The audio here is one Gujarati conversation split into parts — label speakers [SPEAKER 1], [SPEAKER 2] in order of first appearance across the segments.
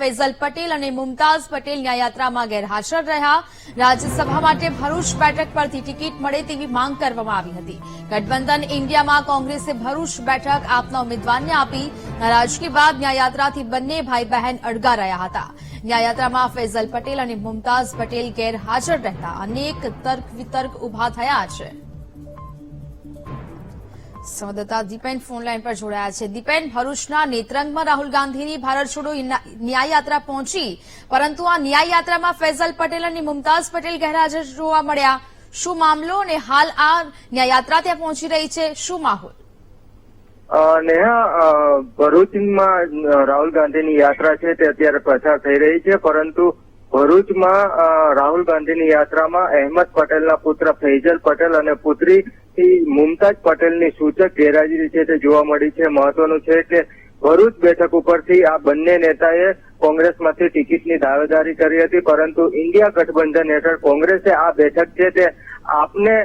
[SPEAKER 1] ફૈઝલ પટેલ અને મુમતાઝ પટેલ ન્યાયયાત્રામાં ગેરહાજર રહ્યા. રાજ્યસભા માટે ભરૂચ બેઠક પરથી ટિકિટ મળે તેવી માંગ કરવામાં આવી હતી. ગઠબંધન ઇન્ડિયામાં કોંગ્રેસે ભરૂચ બેઠક આપના ઉમેદવારને આપી. નારાજગી બાદ ન્યાયયાત્રાથી બંને ભાઈ બહેન અડગા રહ્યા હતા. ન્યાયયાત્રામાં ફૈઝલ પટેલ અને મુમતાઝ પટેલ ગેરહાજર રહેતા અનેક તર્ક વિતર્ક ઉભા થયા છે. સંવાદદાતા દીપેન ફોનલાઈન પર જોડાયા છે. દીપેન, ભરૂચના નેત્રંગમાં રાહુલ ગાંધીની ભારત છોડો ન્યાયયાત્રા પહોંચી, પરંતુ આ ન્યાયયાત્રામાં ફૈઝલ પટેલ અને મુમતાઝ પટેલ ગેરહાજર જોવા મળ્યા. શું મામલો અને હાલ આ ન્યાયયાત્રા ત્યાં પહોંચી રહી છે, શું માહોલ?
[SPEAKER 2] નેહા, ભરૂચમાં રાહુલ ગાંધીની યાત્રા છે તે અત્યારે પ્રચાર થઈ રહી છે, પરંતુ ભરૂચમાં રાહુલ ગાંધીની યાત્રામાં અહેમદ પટેલના પુત્ર ફૈઝલ પટેલ અને પુત્રી મુમતાઝ પટેલની સૂચક ગેરહાજરી છે તે જોવા મળી છે. મહત્વનું છે કે ભરૂચ બેઠક ઉપરથી આ બંને નેતાએ કોંગ્રેસમાંથી ટિકિટની દાવેદારી કરી હતી, પરંતુ ઇન્ડિયા ગઠબંધન હેઠળ કોંગ્રેસે આ બેઠક છે તે આપને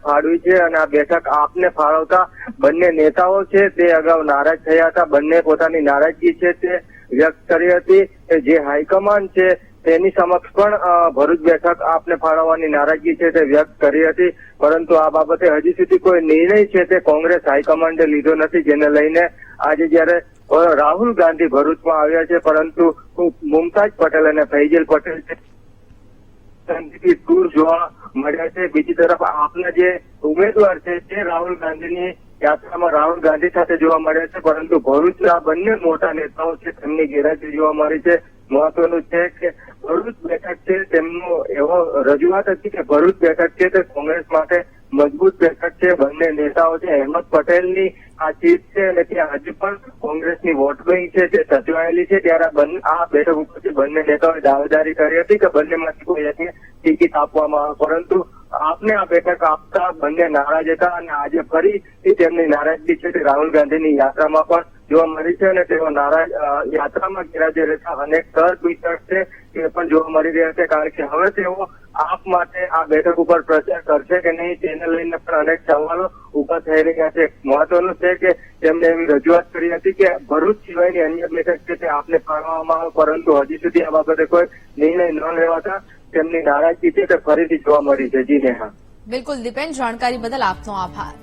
[SPEAKER 2] ફાળવી છે અને આ બેઠક આપને ફાળવતા બંને નેતાઓ છે તે અગાઉ નારાજ થયા હતા. બંને પોતાની નારાજગી છે તે વ્યક્ત કરી હતી. જે હાઈકમાન્ડ છે તેની સમક્ષ પણ ભરૂચ બેઠક આપને ફાળવવાની નારાજગી છે તે વ્યક્ત કરી હતી, પરંતુ આ બાબતે હજી સુધી કોઈ નિર્ણય છે તે કોંગ્રેસ હાઈકમાન્ડે લીધો નથી, જેને લઈને આજે જયારે રાહુલ ગાંધી ભરૂચમાં આવ્યા છે, પરંતુ મુમતાઝ પટેલ અને ફૈઝલ પટેલ દૂર જોવા મળ્યા છે. બીજી તરફ આપના જે ઉમેદવાર છે તે રાહુલ ગાંધીની યાત્રામાં રાહુલ ગાંધી સાથે જોવા મળ્યા છે, પરંતુ ભરૂચના બંને મોટા નેતાઓ છે તેમની ગેરહાજરી જોવા મળી છે. મહત્વનું છે કે ભરૂચ બેઠક છે તેમનો એવો રજૂઆત હતી કે ભરૂચ બેઠક છે તે કોંગ્રેસ માટે મજબૂત બેઠક છે. બંને નેતાઓ છે અહેમદ પટેલની આ સીટ છે અને ત્યાં હજુ પણ કોંગ્રેસની વોટ બેંક છે તે સચવાયેલી છે, ત્યારે આ બેઠક ઉપરથી બંને નેતાઓએ દાવેદારી કરી હતી કે બંનેમાંથી કોઈ એકને ટિકિટ આપવામાં આવે, પરંતુ આપને આ બેઠક આપતા બંને નારાજ હતા અને આજે ફરી તેમની નારાજગી છે તે રાહુલ ગાંધીની યાત્રામાં પણ જોવા મળી છે અને તેઓ નારાજ યાત્રામાં ગેરહાજર રહેતા અનેક તર્ક વિતર્ક છે તે પણ જોવા મળી રહ્યા છે, કારણ કે હવે તેઓ આપ માટે આ બેઠક ઉપર પ્રચાર કરશે કે નહીં તેને લઈને પણ અનેક સવાલો ઉભા થઈ રહ્યા છે. મહત્વનું છે કે તેમણે એવી રજૂઆત કરી હતી કે ભરૂચ સિવાયની અન્ય બેઠક છે તે આપને ફાળવવામાં આવે, પરંતુ હજી સુધી આ બાબતે કોઈ નિર્ણય ન લેવાતા તેમની નારાજગી છે તે ફરીથી જોવા મળી છે. જી નેહા.
[SPEAKER 1] બિલકુલ દીપેન, જાણકારી બદલ આપનો આભાર.